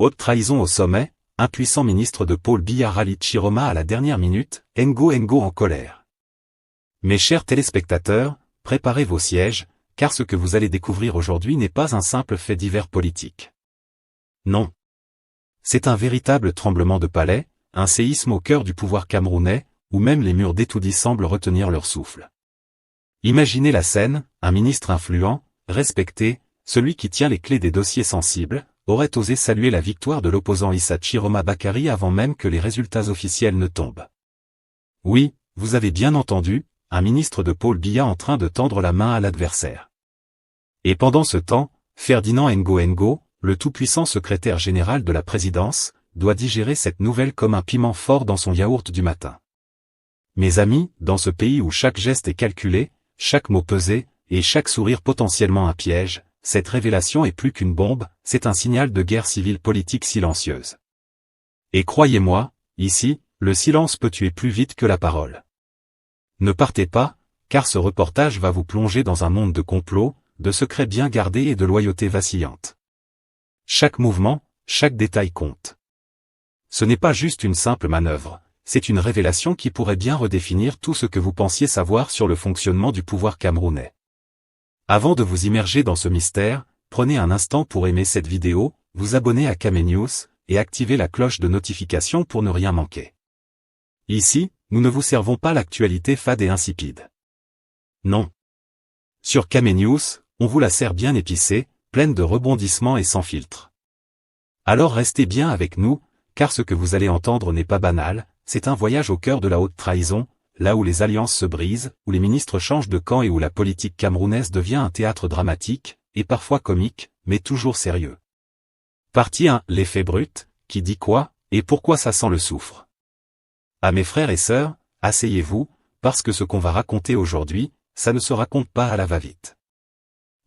Haute trahison au sommet, impuissant ministre de Paul Biya rallie Chiroma à la dernière minute, Ngo en colère. Mes chers téléspectateurs, préparez vos sièges, car ce que vous allez découvrir aujourd'hui n'est pas un simple fait divers politique. Non. C'est un véritable tremblement de palais, un séisme au cœur du pouvoir camerounais, où même les murs d'Etoudi semblent retenir leur souffle. Imaginez la scène, un ministre influent, respecté, celui qui tient les clés des dossiers sensibles, aurait osé saluer la victoire de l'opposant Issa Chiroma Bakary avant même que les résultats officiels ne tombent. Oui, vous avez bien entendu, un ministre de Paul Biya en train de tendre la main à l'adversaire. Et pendant ce temps, Ferdinand Ngo, le tout-puissant secrétaire général de la présidence, doit digérer cette nouvelle comme un piment fort dans son yaourt du matin. Mes amis, dans ce pays où chaque geste est calculé, chaque mot pesé, et chaque sourire potentiellement un piège, cette révélation est plus qu'une bombe, c'est un signal de guerre civile politique silencieuse. Et croyez-moi, ici, le silence peut tuer plus vite que la parole. Ne partez pas, car ce reportage va vous plonger dans un monde de complots, de secrets bien gardés et de loyauté vacillante. Chaque mouvement, chaque détail compte. Ce n'est pas juste une simple manœuvre, c'est une révélation qui pourrait bien redéfinir tout ce que vous pensiez savoir sur le fonctionnement du pouvoir camerounais. Avant de vous immerger dans ce mystère, prenez un instant pour aimer cette vidéo, vous abonner à Kame News, et activer la cloche de notification pour ne rien manquer. Ici, nous ne vous servons pas l'actualité fade et insipide. Non. Sur Kame News, on vous la sert bien épicée, pleine de rebondissements et sans filtre. Alors restez bien avec nous, car ce que vous allez entendre n'est pas banal, c'est un voyage au cœur de la haute trahison, là où les alliances se brisent, où les ministres changent de camp et où la politique camerounaise devient un théâtre dramatique, et parfois comique, mais toujours sérieux. Partie 1. L'effet brut, qui dit quoi, et pourquoi ça sent le soufre. À mes frères et sœurs, asseyez-vous, parce que ce qu'on va raconter aujourd'hui, ça ne se raconte pas à la va-vite.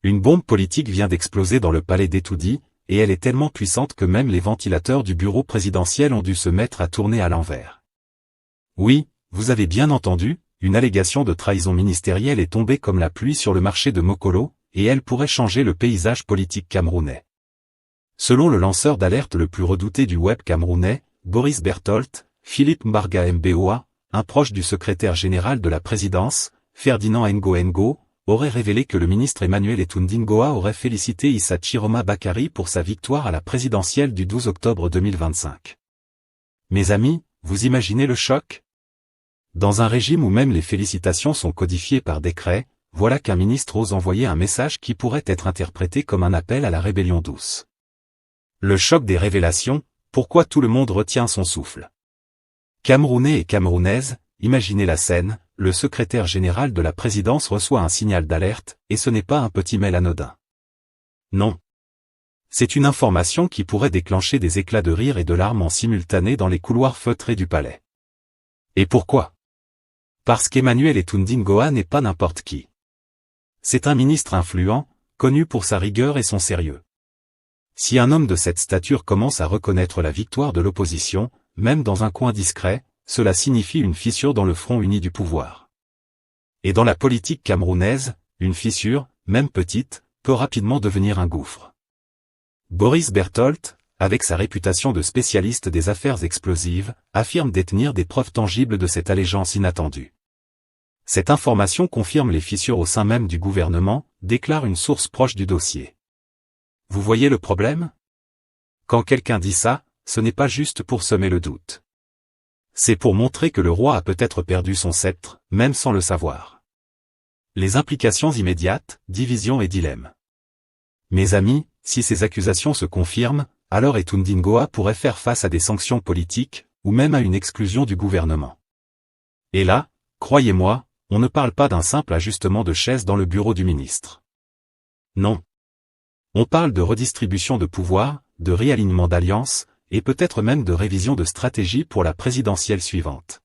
Une bombe politique vient d'exploser dans le palais d'Etoudi, et elle est tellement puissante que même les ventilateurs du bureau présidentiel ont dû se mettre à tourner à l'envers. Oui, vous avez bien entendu, une allégation de trahison ministérielle est tombée comme la pluie sur le marché de Mokolo, et elle pourrait changer le paysage politique camerounais. Selon le lanceur d'alerte le plus redouté du web camerounais, Boris Bertholdt, Philippe Mbarga Mboa, un proche du secrétaire général de la présidence, Ferdinand Ngo, aurait révélé que le ministre Emmanuel Etoudi Ngoa aurait félicité Issa Chiroma Bakary pour sa victoire à la présidentielle du 12 octobre 2025. Mes amis, vous imaginez le choc? Dans un régime où même les félicitations sont codifiées par décret, voilà qu'un ministre ose envoyer un message qui pourrait être interprété comme un appel à la rébellion douce. Le choc des révélations, pourquoi tout le monde retient son souffle? Camerounais et Camerounaises, imaginez la scène, le secrétaire général de la présidence reçoit un signal d'alerte, et ce n'est pas un petit mail anodin. Non. C'est une information qui pourrait déclencher des éclats de rire et de larmes en simultané dans les couloirs feutrés du palais. Et pourquoi? Parce qu'Emmanuel Etoudi Ngoa n'est pas n'importe qui. C'est un ministre influent, connu pour sa rigueur et son sérieux. Si un homme de cette stature commence à reconnaître la victoire de l'opposition, même dans un coin discret, cela signifie une fissure dans le front uni du pouvoir. Et dans la politique camerounaise, une fissure, même petite, peut rapidement devenir un gouffre. Boris Bertholdt, avec sa réputation de spécialiste des affaires explosives, affirme détenir des preuves tangibles de cette allégeance inattendue. Cette information confirme les fissures au sein même du gouvernement, déclare une source proche du dossier. Vous voyez le problème? Quand quelqu'un dit ça, ce n'est pas juste pour semer le doute. C'est pour montrer que le roi a peut-être perdu son sceptre, même sans le savoir. Les implications immédiates, division et dilemme. Mes amis, si ces accusations se confirment, alors Etoudi Ngoa pourrait faire face à des sanctions politiques, ou même à une exclusion du gouvernement. Et là, croyez-moi, on ne parle pas d'un simple ajustement de chaise dans le bureau du ministre. Non. On parle de redistribution de pouvoir, de réalignement d'alliances, et peut-être même de révision de stratégie pour la présidentielle suivante.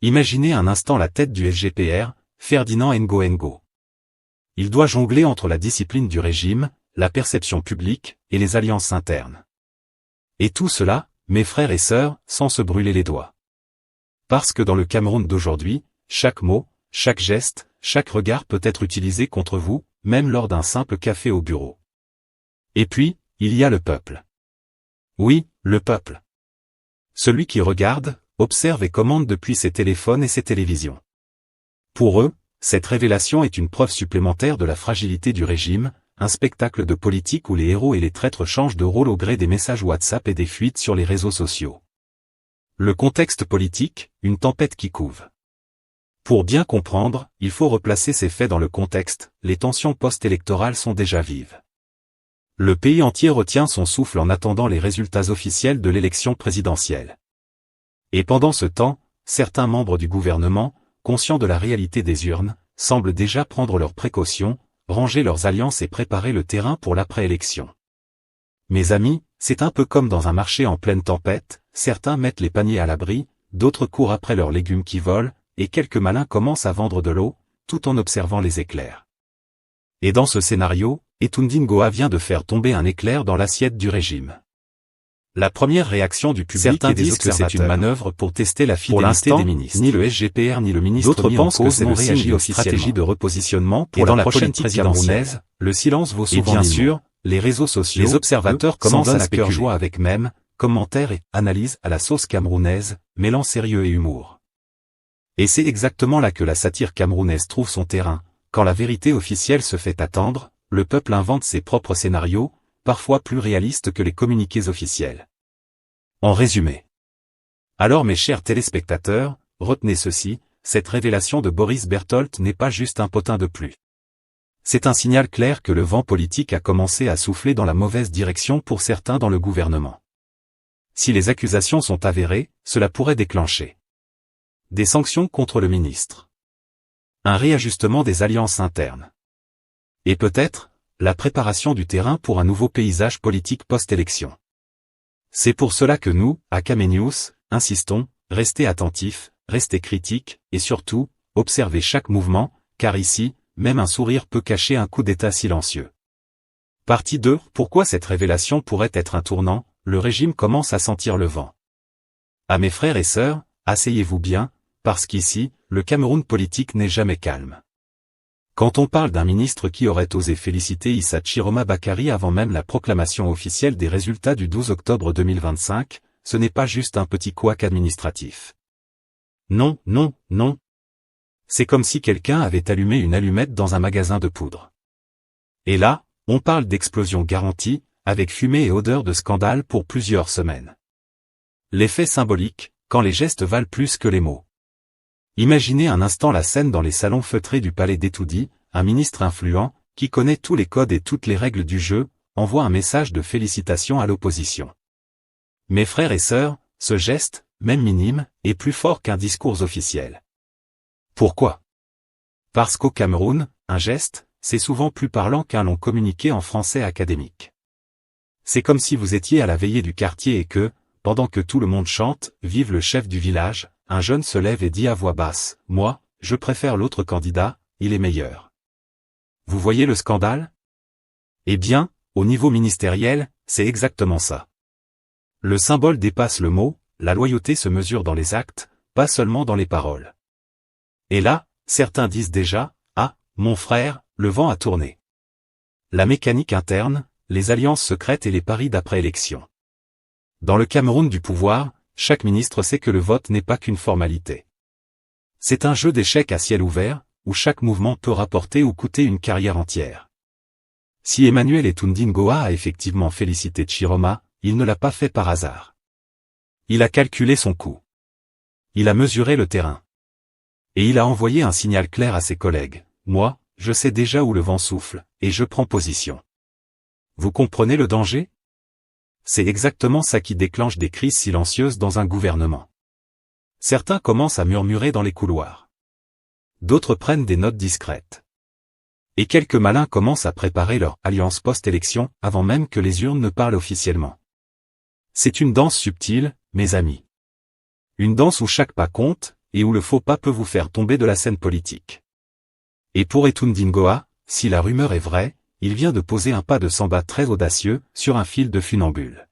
Imaginez un instant la tête du FGPR, Ferdinand Ngo. Il doit jongler entre la discipline du régime, la perception publique, et les alliances internes. Et tout cela, mes frères et sœurs, sans se brûler les doigts. Parce que dans le Cameroun d'aujourd'hui, chaque mot, chaque geste, chaque regard peut être utilisé contre vous, même lors d'un simple café au bureau. Et puis, il y a le peuple. Oui, le peuple. Celui qui regarde, observe et commande depuis ses téléphones et ses télévisions. Pour eux, cette révélation est une preuve supplémentaire de la fragilité du régime, un spectacle de politique où les héros et les traîtres changent de rôle au gré des messages WhatsApp et des fuites sur les réseaux sociaux. Le contexte politique, une tempête qui couve. Pour bien comprendre, il faut replacer ces faits dans le contexte, les tensions post-électorales sont déjà vives. Le pays entier retient son souffle en attendant les résultats officiels de l'élection présidentielle. Et pendant ce temps, certains membres du gouvernement, conscients de la réalité des urnes, semblent déjà prendre leurs précautions, ranger leurs alliances et préparer le terrain pour l'après-élection. Mes amis, c'est un peu comme dans un marché en pleine tempête, certains mettent les paniers à l'abri, d'autres courent après leurs légumes qui volent, et quelques malins commencent à vendre de l'eau, tout en observant les éclairs. Et dans ce scénario, Etunding Goa vient de faire tomber un éclair dans l'assiette du régime. La première réaction du public et des observateurs, c'est une manœuvre pour tester la fidélité des ministres. Ni le SGPR ni le ministre d'autres pensent que c'est le signe d'une stratégie de repositionnement pour la prochaine présidentielle. Le silence vaut souvent. Et bien sûr, les réseaux sociaux, les observateurs commencent à spéculer joie avec mèmes, commentaires et analyses à la sauce camerounaise, mêlant sérieux et humour. Et c'est exactement là que la satire camerounaise trouve son terrain. Quand la vérité officielle se fait attendre, le peuple invente ses propres scénarios, parfois plus réalistes que les communiqués officiels. En résumé. Alors mes chers téléspectateurs, retenez ceci, cette révélation de Boris Berthold n'est pas juste un potin de plus. C'est un signal clair que le vent politique a commencé à souffler dans la mauvaise direction pour certains dans le gouvernement. Si les accusations sont avérées, cela pourrait déclencher des sanctions contre le ministre, un réajustement des alliances internes, et peut-être, la préparation du terrain pour un nouveau paysage politique post-élection. C'est pour cela que nous, à Kamenews, insistons, restez attentifs, restez critiques, et surtout, observez chaque mouvement, car ici, même un sourire peut cacher un coup d'état silencieux. Partie 2. Pourquoi cette révélation pourrait être un tournant? Le régime commence à sentir le vent. À mes frères et sœurs, asseyez-vous bien, parce qu'ici, le Cameroun politique n'est jamais calme. Quand on parle d'un ministre qui aurait osé féliciter Issa Chiroma Bakary avant même la proclamation officielle des résultats du 12 octobre 2025, ce n'est pas juste un petit couac administratif. Non, non, non. C'est comme si quelqu'un avait allumé une allumette dans un magasin de poudre. Et là, on parle d'explosion garantie, avec fumée et odeur de scandale pour plusieurs semaines. L'effet symbolique, quand les gestes valent plus que les mots. Imaginez un instant la scène dans les salons feutrés du palais d'Etoudi, un ministre influent, qui connaît tous les codes et toutes les règles du jeu, envoie un message de félicitations à l'opposition. Mes frères et sœurs, ce geste, même minime, est plus fort qu'un discours officiel. Pourquoi? Parce qu'au Cameroun, un geste, c'est souvent plus parlant qu'un long communiqué en français académique. C'est comme si vous étiez à la veillée du quartier et que, pendant que tout le monde chante « Vive le chef du village », un jeune se lève et dit à voix basse, « Moi, je préfère l'autre candidat, il est meilleur. » Vous voyez le scandale? Eh bien, au niveau ministériel, c'est exactement ça. Le symbole dépasse le mot, la loyauté se mesure dans les actes, pas seulement dans les paroles. Et là, certains disent déjà, « Ah, mon frère, le vent a tourné. » La mécanique interne, les alliances secrètes et les paris d'après-élection. Dans le Cameroun du pouvoir, chaque ministre sait que le vote n'est pas qu'une formalité. C'est un jeu d'échecs à ciel ouvert, où chaque mouvement peut rapporter ou coûter une carrière entière. Si Emmanuel Etunding Goa a effectivement félicité Chiroma, il ne l'a pas fait par hasard. Il a calculé son coût. Il a mesuré le terrain. Et il a envoyé un signal clair à ses collègues. Moi, je sais déjà où le vent souffle, et je prends position. Vous comprenez le danger? C'est exactement ça qui déclenche des crises silencieuses dans un gouvernement. Certains commencent à murmurer dans les couloirs. D'autres prennent des notes discrètes. Et quelques malins commencent à préparer leur alliance post-élection avant même que les urnes ne parlent officiellement. C'est une danse subtile, mes amis. Une danse où chaque pas compte, et où le faux pas peut vous faire tomber de la scène politique. Et pour Etunding Goa, si la rumeur est vraie, il vient de poser un pas de samba très audacieux, sur un fil de funambule.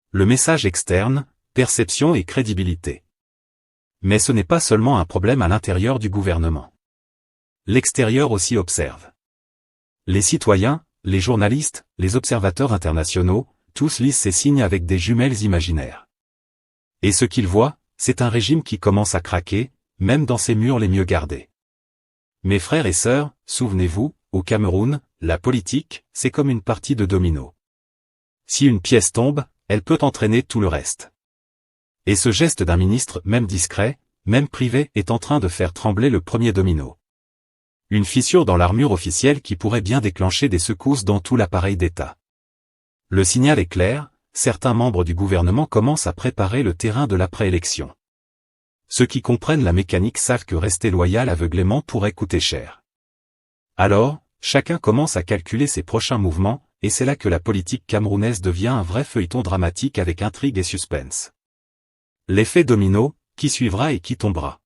Le message externe, perception et crédibilité. Mais ce n'est pas seulement un problème à l'intérieur du gouvernement. L'extérieur aussi observe. Les citoyens, les journalistes, les observateurs internationaux, tous lisent ces signes avec des jumelles imaginaires. Et ce qu'ils voient, c'est un régime qui commence à craquer, même dans ses murs les mieux gardés. Mes frères et sœurs, souvenez-vous, au Cameroun, la politique, c'est comme une partie de domino. Si une pièce tombe, elle peut entraîner tout le reste. Et ce geste d'un ministre, même discret, même privé, est en train de faire trembler le premier domino. Une fissure dans l'armure officielle qui pourrait bien déclencher des secousses dans tout l'appareil d'État. Le signal est clair, certains membres du gouvernement commencent à préparer le terrain de l'après-élection. Ceux qui comprennent la mécanique savent que rester loyal aveuglément pourrait coûter cher. Alors, chacun commence à calculer ses prochains mouvements, et c'est là que la politique camerounaise devient un vrai feuilleton dramatique avec intrigue et suspense. L'effet domino, qui suivra et qui tombera.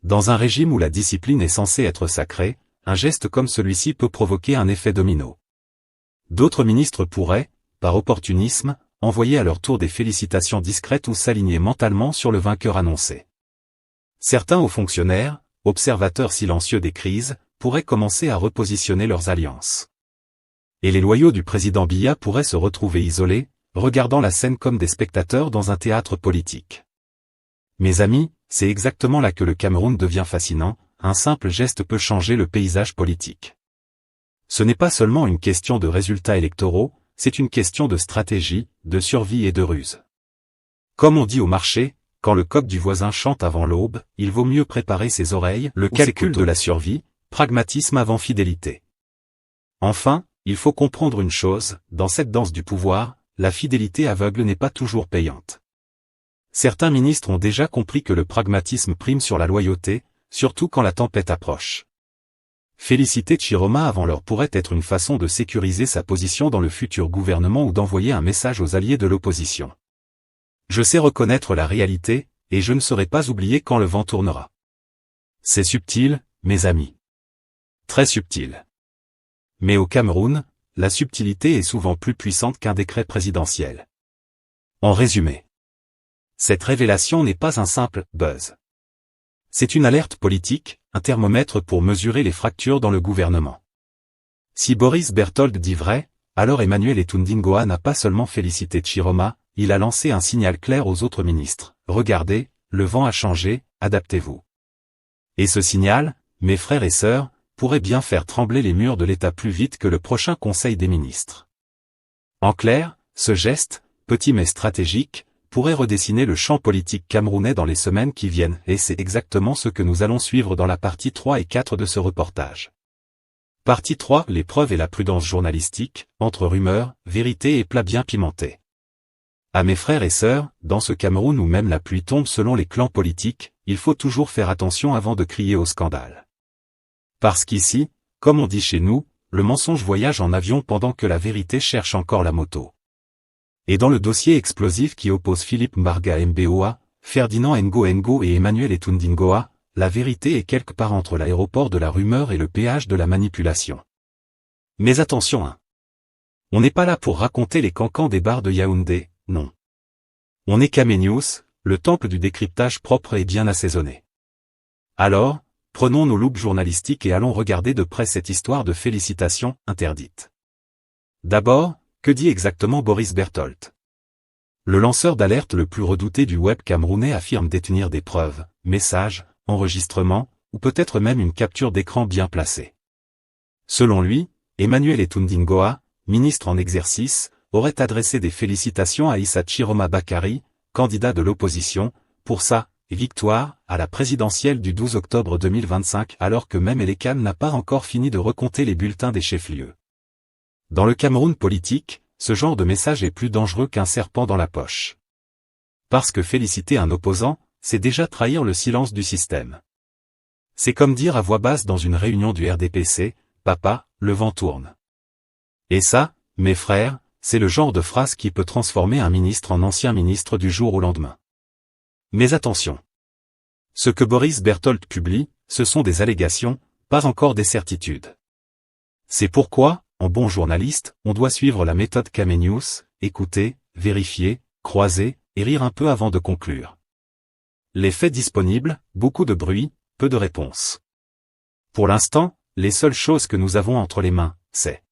Dans un régime où la discipline est censée être sacrée, un geste comme celui-ci peut provoquer un effet domino. D'autres ministres pourraient, par opportunisme, envoyer à leur tour des félicitations discrètes ou s'aligner mentalement sur le vainqueur annoncé. Certains hauts fonctionnaires, observateurs silencieux des crises, pourraient commencer à repositionner leurs alliances. Et les loyaux du président Biya pourraient se retrouver isolés, regardant la scène comme des spectateurs dans un théâtre politique. Mes amis, c'est exactement là que le Cameroun devient fascinant, un simple geste peut changer le paysage politique. Ce n'est pas seulement une question de résultats électoraux, c'est une question de stratégie, de survie et de ruse. Comme on dit au marché, quand le coq du voisin chante avant l'aube, il vaut mieux préparer ses oreilles, le calcul de la survie, pragmatisme avant fidélité. Enfin, il faut comprendre une chose, dans cette danse du pouvoir, la fidélité aveugle n'est pas toujours payante. Certains ministres ont déjà compris que le pragmatisme prime sur la loyauté, surtout quand la tempête approche. Féliciter Chiroma avant l'heure pourrait être une façon de sécuriser sa position dans le futur gouvernement ou d'envoyer un message aux alliés de l'opposition. Je sais reconnaître la réalité, et je ne saurais pas oublier quand le vent tournera. C'est subtil, mes amis. Très subtil. Mais au Cameroun, la subtilité est souvent plus puissante qu'un décret présidentiel. En résumé, cette révélation n'est pas un simple « buzz ». C'est une alerte politique, un thermomètre pour mesurer les fractures dans le gouvernement. Si Boris Berthold dit vrai, alors Emmanuel Etundingoa n'a pas seulement félicité Chiroma, il a lancé un signal clair aux autres ministres. Regardez, le vent a changé, adaptez-vous. Et ce signal, mes frères et sœurs, pourrait bien faire trembler les murs de l'État plus vite que le prochain Conseil des ministres. En clair, ce geste, petit mais stratégique, pourrait redessiner le champ politique camerounais dans les semaines qui viennent, et c'est exactement ce que nous allons suivre dans la partie 3 et 4 de ce reportage. Partie 3, les preuves et la prudence journalistique, entre rumeurs, vérité et plats bien pimentés. À mes frères et sœurs, dans ce Cameroun où même la pluie tombe selon les clans politiques, il faut toujours faire attention avant de crier au scandale. Parce qu'ici, comme on dit chez nous, le mensonge voyage en avion pendant que la vérité cherche encore la moto. Et dans le dossier explosif qui oppose Philippe Mbarga Mboa, Ferdinand Ngo et Emmanuel Etundingoa, la vérité est quelque part entre l'aéroport de la rumeur et le péage de la manipulation. Mais attention hein. On n'est pas là pour raconter les cancans des bars de Yaoundé, non. On est Caménius, le temple du décryptage propre et bien assaisonné. Alors, prenons nos loupes journalistiques et allons regarder de près cette histoire de félicitations interdite. D'abord, que dit exactement Boris Berthold? Le lanceur d'alerte le plus redouté du web camerounais affirme détenir des preuves, messages, enregistrements, ou peut-être même une capture d'écran bien placée. Selon lui, Emmanuel Etundingoa, ministre en exercice, aurait adressé des félicitations à Issa Chiroma Bakary, candidat de l'opposition, pour sa victoire à la présidentielle du 12 octobre 2025 alors que même Elekan n'a pas encore fini de recompter les bulletins des chefs-lieux. Dans le Cameroun politique, ce genre de message est plus dangereux qu'un serpent dans la poche. Parce que féliciter un opposant, c'est déjà trahir le silence du système. C'est comme dire à voix basse dans une réunion du RDPC, « Papa, le vent tourne ». Et ça, mes frères, c'est le genre de phrase qui peut transformer un ministre en ancien ministre du jour au lendemain. Mais attention. Ce que Boris Berthold publie, ce sont des allégations, pas encore des certitudes. C'est pourquoi, en bon journaliste, on doit suivre la méthode Caménius, écouter, vérifier, croiser, et rire un peu avant de conclure. Les faits disponibles, beaucoup de bruit, peu de réponses. Pour l'instant, les seules choses que nous avons entre les mains, c'est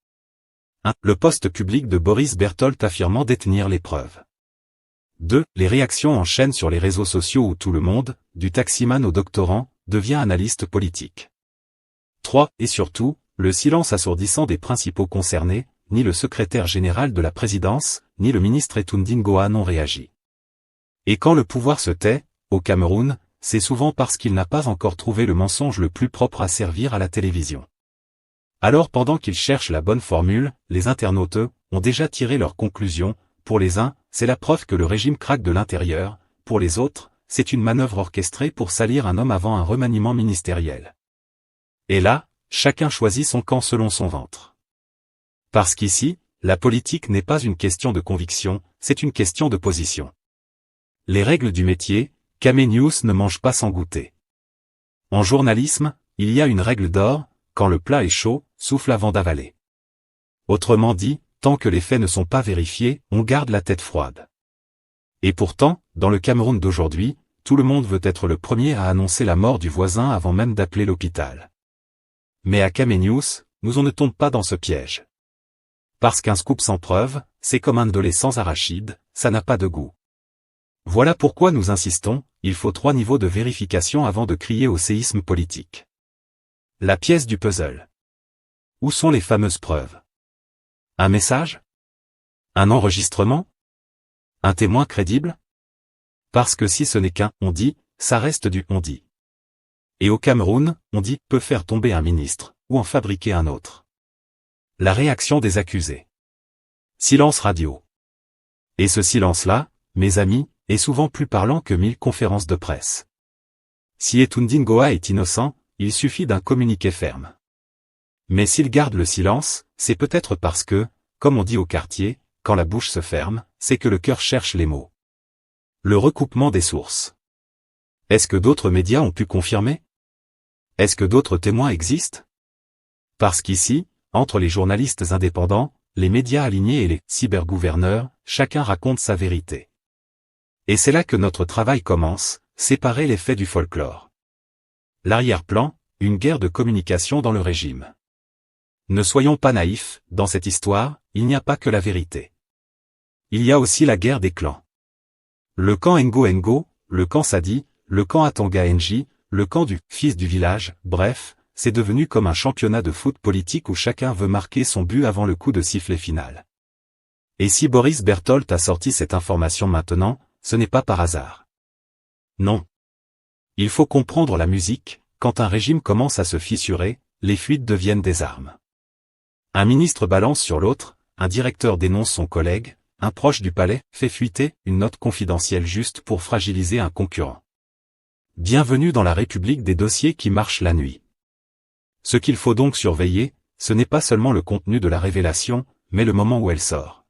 1. Le post public de Boris Berthold affirmant détenir les preuves. 2. Les réactions en chaîne sur les réseaux sociaux où tout le monde, du taximan au doctorant, devient analyste politique. 3. Et surtout, le silence assourdissant des principaux concernés, ni le secrétaire général de la présidence, ni le ministre Etunding Goa n'ont réagi. Et quand le pouvoir se tait, au Cameroun, c'est souvent parce qu'il n'a pas encore trouvé le mensonge le plus propre à servir à la télévision. Alors pendant qu'ils cherchent la bonne formule, les internautes ont déjà tiré leurs conclusions. Pour les uns, c'est la preuve que le régime craque de l'intérieur, pour les autres, c'est une manœuvre orchestrée pour salir un homme avant un remaniement ministériel. Et là, chacun choisit son camp selon son ventre. Parce qu'ici, la politique n'est pas une question de conviction, c'est une question de position. Les règles du métier, Kame News ne mange pas sans goûter. En journalisme, il y a une règle d'or, quand le plat est chaud, souffle avant d'avaler. Autrement dit, tant que les faits ne sont pas vérifiés, on garde la tête froide. Et pourtant, dans le Cameroun d'aujourd'hui, tout le monde veut être le premier à annoncer la mort du voisin avant même d'appeler l'hôpital. Mais à Kame News, on ne tombe pas dans ce piège. Parce qu'un scoop sans preuve, c'est comme un ndolé sans arachide, ça n'a pas de goût. Voilà pourquoi nous insistons, il faut 3 niveaux de vérification avant de crier au séisme politique. La pièce du puzzle. Où sont les fameuses preuves? Un message? Un enregistrement? Un témoin crédible? Parce que si ce n'est qu'un « on dit », ça reste du « on dit ». Et au Cameroun, on dit « peut faire tomber un ministre » ou en fabriquer un autre. La réaction des accusés. Silence radio. Et ce silence-là, mes amis, est souvent plus parlant que 1000 conférences de presse. Si Etunding Goa est innocent, il suffit d'un communiqué ferme. Mais s'il garde le silence, c'est peut-être parce que, comme on dit au quartier, quand la bouche se ferme, c'est que le cœur cherche les mots. Le recoupement des sources. Est-ce que d'autres médias ont pu confirmer? Est-ce que d'autres témoins existent? Parce qu'ici, entre les journalistes indépendants, les médias alignés et les cybergouverneurs, chacun raconte sa vérité. Et c'est là que notre travail commence, séparer les faits du folklore. L'arrière-plan, une guerre de communication dans le régime. Ne soyons pas naïfs, dans cette histoire, il n'y a pas que la vérité. Il y a aussi la guerre des clans. Le camp Ngo, le camp Sadi, le camp Atanga Nji, le camp du « fils du village », bref, c'est devenu comme un championnat de foot politique où chacun veut marquer son but avant le coup de sifflet final. Et si Boris Berthold a sorti cette information maintenant, ce n'est pas par hasard. Non. Il faut comprendre la musique, quand un régime commence à se fissurer, les fuites deviennent des armes. Un ministre balance sur l'autre, un directeur dénonce son collègue, un proche du palais fait fuiter une note confidentielle juste pour fragiliser un concurrent. Bienvenue dans la République des dossiers qui marchent la nuit. Ce qu'il faut donc surveiller, ce n'est pas seulement le contenu de la révélation, mais le moment où elle sort.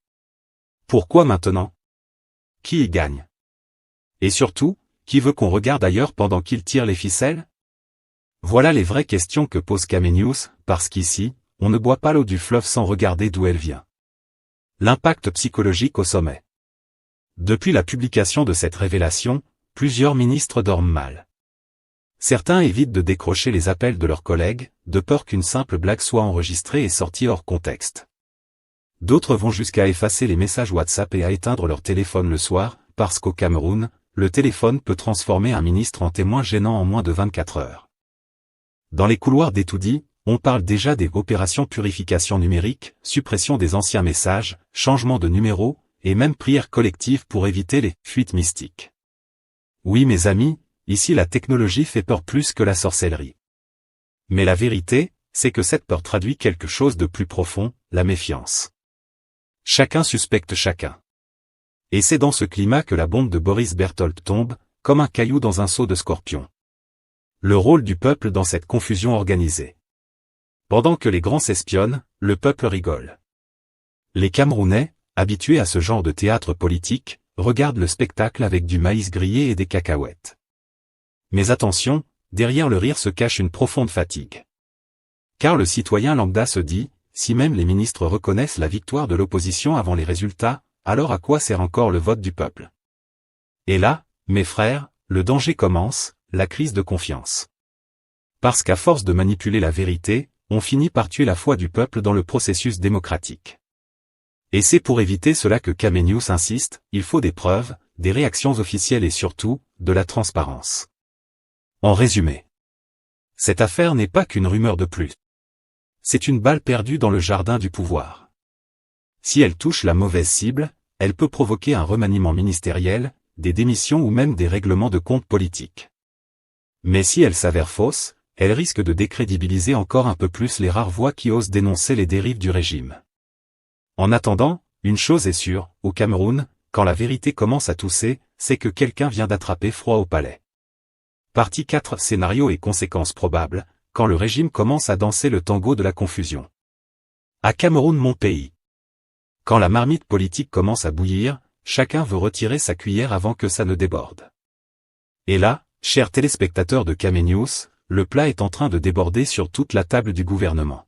Pourquoi maintenant? Qui y gagne? Et surtout, qui veut qu'on regarde ailleurs pendant qu'il tire les ficelles? Voilà les vraies questions que pose Kame News, parce qu'ici, on ne boit pas l'eau du fleuve sans regarder d'où elle vient. L'impact psychologique au sommet. Depuis la publication de cette révélation, plusieurs ministres dorment mal. Certains évitent de décrocher les appels de leurs collègues, de peur qu'une simple blague soit enregistrée et sortie hors contexte. D'autres vont jusqu'à effacer les messages WhatsApp et à éteindre leur téléphone le soir, parce qu'au Cameroun, le téléphone peut transformer un ministre en témoin gênant en moins de 24 heures. Dans les couloirs d'Etoudi, on parle déjà des opérations purification numérique, suppression des anciens messages, changement de numéro, et même prière collective pour éviter les fuites mystiques. Oui mes amis, ici la technologie fait peur plus que la sorcellerie. Mais la vérité, c'est que cette peur traduit quelque chose de plus profond, la méfiance. Chacun suspecte chacun. Et c'est dans ce climat que la bombe de Boris Berthold tombe, comme un caillou dans un seau de scorpion. Le rôle du peuple dans cette confusion organisée. Pendant que les grands s'espionnent, le peuple rigole. Les Camerounais, habitués à ce genre de théâtre politique, regardent le spectacle avec du maïs grillé et des cacahuètes. Mais attention, derrière le rire se cache une profonde fatigue. Car le citoyen lambda se dit, si même les ministres reconnaissent la victoire de l'opposition avant les résultats, alors à quoi sert encore le vote du peuple? Et là, mes frères, le danger commence, la crise de confiance. Parce qu'à force de manipuler la vérité, on finit par tuer la foi du peuple dans le processus démocratique. Et c'est pour éviter cela que Kamenius insiste, il faut des preuves, des réactions officielles et surtout, de la transparence. En résumé, cette affaire n'est pas qu'une rumeur de plus. C'est une balle perdue dans le jardin du pouvoir. Si elle touche la mauvaise cible, elle peut provoquer un remaniement ministériel, des démissions ou même des règlements de comptes politiques. Mais si elle s'avère fausse, elle risque de décrédibiliser encore un peu plus les rares voix qui osent dénoncer les dérives du régime. En attendant, une chose est sûre, au Cameroun, quand la vérité commence à tousser, c'est que quelqu'un vient d'attraper froid au palais. Partie 4 Scénario et conséquences probables, quand le régime commence à danser le tango de la confusion. À Cameroun mon pays. Quand la marmite politique commence à bouillir, chacun veut retirer sa cuillère avant que ça ne déborde. Et là, chers téléspectateurs de Kamenius, le plat est en train de déborder sur toute la table du gouvernement.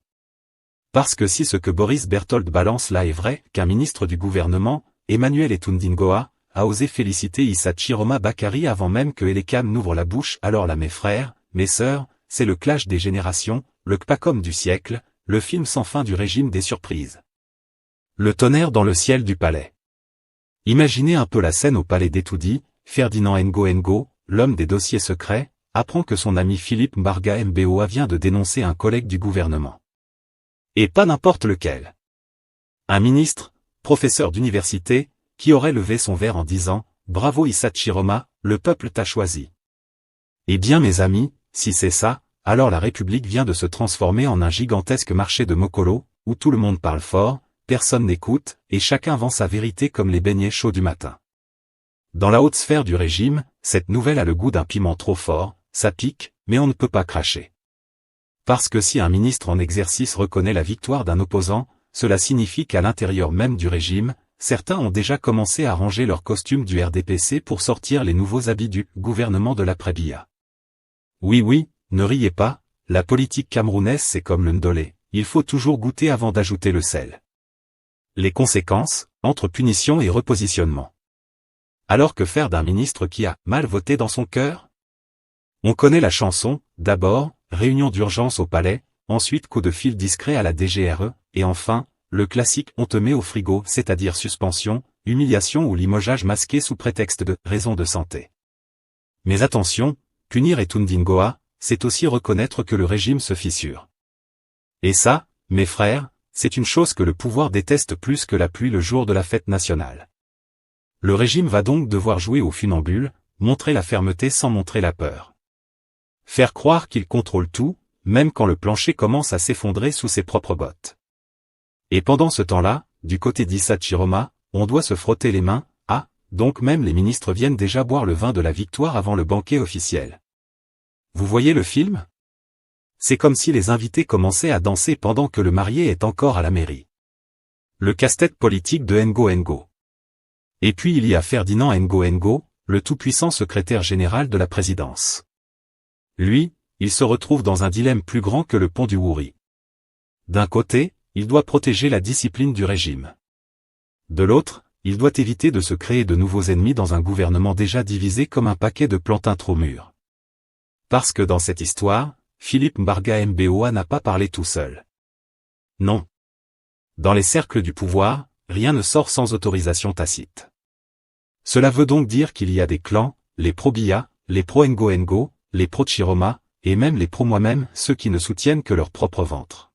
Parce que si ce que Boris Berthold balance là est vrai, qu'un ministre du gouvernement, Emmanuel Etundingoa, a osé féliciter Issa Chiroma Bakary avant même que Elekam n'ouvre la bouche, alors là mes frères, mes sœurs, c'est le clash des générations, le kpacom du siècle, le film sans fin du régime des surprises. Le tonnerre dans le ciel du palais. Imaginez un peu la scène au palais d'Etoudi, Ferdinand Ngo, l'homme des dossiers secrets, apprend que son ami Philippe Mbarga Mboa vient de dénoncer un collègue du gouvernement. Et pas n'importe lequel. Un ministre, professeur d'université, qui aurait levé son verre en disant « Bravo Issa Chiroma, le peuple t'a choisi ». Eh bien mes amis, si c'est ça, alors la République vient de se transformer en un gigantesque marché de Mokolo, où tout le monde parle fort, personne n'écoute, et chacun vend sa vérité comme les beignets chauds du matin. Dans la haute sphère du régime, cette nouvelle a le goût d'un piment trop fort, ça pique, mais on ne peut pas cracher. Parce que si un ministre en exercice reconnaît la victoire d'un opposant, cela signifie qu'à l'intérieur même du régime, certains ont déjà commencé à ranger leurs costumes du RDPC pour sortir les nouveaux habits du gouvernement de l'après-Biya. Oui, ne riez pas, la politique camerounaise c'est comme le ndolé, il faut toujours goûter avant d'ajouter le sel. Les conséquences, entre punition et repositionnement. Alors que faire d'un ministre qui a mal voté dans son cœur? On connaît la chanson, d'abord, réunion d'urgence au palais, ensuite coup de fil discret à la DGRE, et enfin, le classique on te met au frigo, c'est-à-dire suspension, humiliation ou limogeage masqué sous prétexte de raison de santé. Mais attention, punir Etundingoa, c'est aussi reconnaître que le régime se fissure. Et ça, mes frères, c'est une chose que le pouvoir déteste plus que la pluie le jour de la fête nationale. Le régime va donc devoir jouer au funambule, montrer la fermeté sans montrer la peur. Faire croire qu'il contrôle tout, même quand le plancher commence à s'effondrer sous ses propres bottes. Et pendant ce temps-là, du côté d'Issa Chiroma, on doit se frotter les mains, donc même les ministres viennent déjà boire le vin de la victoire avant le banquet officiel. Vous voyez le film? C'est comme si les invités commençaient à danser pendant que le marié est encore à la mairie. Le casse-tête politique de Ngo. Et puis il y a Ferdinand Ngo, le tout-puissant secrétaire général de la présidence. Lui, il se retrouve dans un dilemme plus grand que le pont du Wouri. D'un côté, il doit protéger la discipline du régime. De l'autre, il doit éviter de se créer de nouveaux ennemis dans un gouvernement déjà divisé comme un paquet de plantains trop mûrs. Parce que dans cette histoire, Philippe Mbarga Mboa n'a pas parlé tout seul. Non. Dans les cercles du pouvoir, rien ne sort sans autorisation tacite. Cela veut donc dire qu'il y a des clans, les pro-Biya, les pro-Ngo, les pro-Chiroma, et même les pro-moi-même, ceux qui ne soutiennent que leur propre ventre.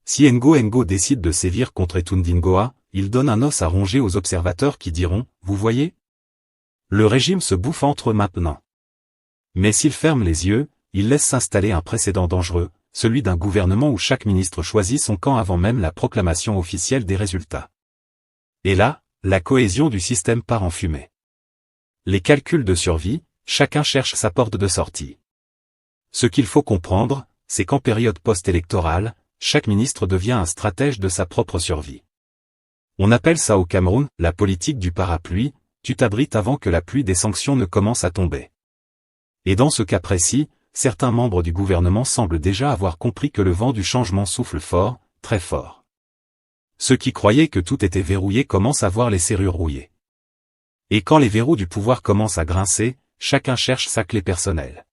Si Ngo décide de sévir contre Etundingoa, il donne un os à ronger aux observateurs qui diront, vous voyez? Le régime se bouffe entre eux maintenant. Mais s'il ferme les yeux, il laisse s'installer un précédent dangereux, celui d'un gouvernement où chaque ministre choisit son camp avant même la proclamation officielle des résultats. Et là, la cohésion du système part en fumée. Les calculs de survie, chacun cherche sa porte de sortie. Ce qu'il faut comprendre, c'est qu'en période post-électorale, chaque ministre devient un stratège de sa propre survie. On appelle ça au Cameroun, la politique du parapluie, tu t'abrites avant que la pluie des sanctions ne commence à tomber. Et dans ce cas précis, certains membres du gouvernement semblent déjà avoir compris que le vent du changement souffle fort, très fort. Ceux qui croyaient que tout était verrouillé commencent à voir les serrures rouillées. Et quand les verrous du pouvoir commencent à grincer, chacun cherche sa clé personnelle.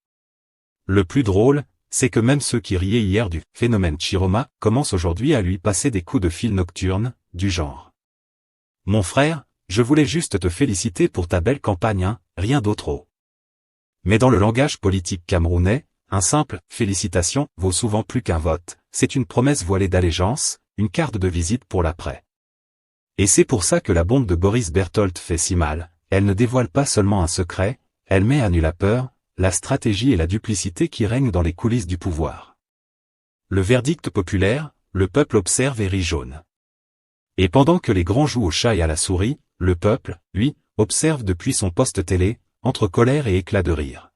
Le plus drôle, c'est que même ceux qui riaient hier du phénomène Chiroma commencent aujourd'hui à lui passer des coups de fil nocturnes, du genre. Mon frère, je voulais juste te féliciter pour ta belle campagne, hein, rien d'autre. Mais dans le langage politique camerounais, un simple « félicitation » vaut souvent plus qu'un vote, c'est une promesse voilée d'allégeance, une carte de visite pour l'après. Et c'est pour ça que la bombe de Boris Berthold fait si mal, elle ne dévoile pas seulement un secret, elle met à nu la peur, la stratégie et la duplicité qui règnent dans les coulisses du pouvoir. Le verdict populaire, le peuple observe et rit jaune. Et pendant que les grands jouent au chat et à la souris, le peuple, lui, observe depuis son poste télé, entre colère et éclat de rire.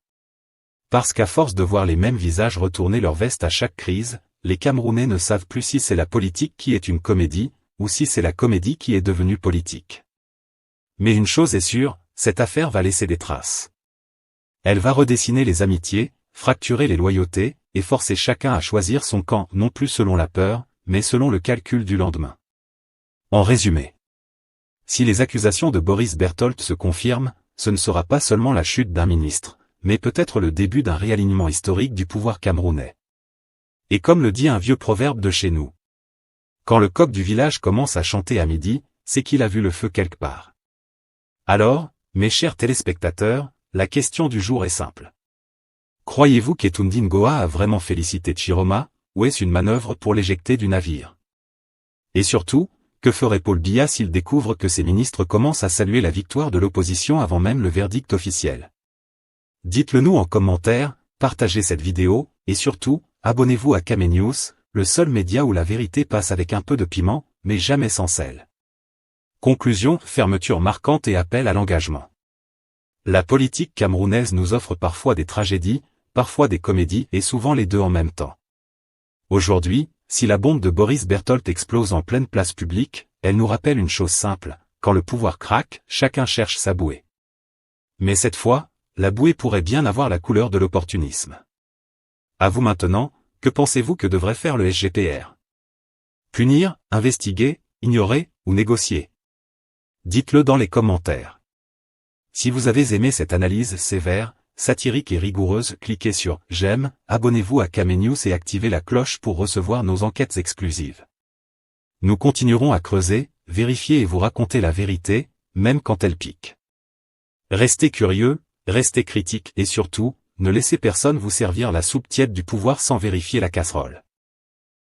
Parce qu'à force de voir les mêmes visages retourner leur veste à chaque crise, les Camerounais ne savent plus si c'est la politique qui est une comédie, ou si c'est la comédie qui est devenue politique. Mais une chose est sûre, cette affaire va laisser des traces. Elle va redessiner les amitiés, fracturer les loyautés, et forcer chacun à choisir son camp non plus selon la peur, mais selon le calcul du lendemain. En résumé, si les accusations de Boris Berthold se confirment, ce ne sera pas seulement la chute d'un ministre, mais peut-être le début d'un réalignement historique du pouvoir camerounais. Et comme le dit un vieux proverbe de chez nous, quand le coq du village commence à chanter à midi, c'est qu'il a vu le feu quelque part. Alors, mes chers téléspectateurs, la question du jour est simple. Croyez-vous qu'Etundi Ngoa a vraiment félicité Chiroma, ou est-ce une manœuvre pour l'éjecter du navire? Et surtout, que ferait Paul Biya s'il découvre que ses ministres commencent à saluer la victoire de l'opposition avant même le verdict officiel? Dites-le nous en commentaire, partagez cette vidéo, et surtout, abonnez-vous à Kamé News, le seul média où la vérité passe avec un peu de piment, mais jamais sans sel. Conclusion, fermeture marquante et appel à l'engagement. La politique camerounaise nous offre parfois des tragédies, parfois des comédies et souvent les deux en même temps. Aujourd'hui, si la bombe de Boris Berthold explose en pleine place publique, elle nous rappelle une chose simple, quand le pouvoir craque, chacun cherche sa bouée. Mais cette fois, la bouée pourrait bien avoir la couleur de l'opportunisme. À vous maintenant, que pensez-vous que devrait faire le SGPR? Punir, investiguer, ignorer, ou négocier? Dites-le dans les commentaires. Si vous avez aimé cette analyse sévère, satirique et rigoureuse, cliquez sur « J'aime », abonnez-vous à Kamé News et activez la cloche pour recevoir nos enquêtes exclusives. Nous continuerons à creuser, vérifier et vous raconter la vérité, même quand elle pique. Restez curieux, restez critiques et surtout, ne laissez personne vous servir la soupe tiède du pouvoir sans vérifier la casserole.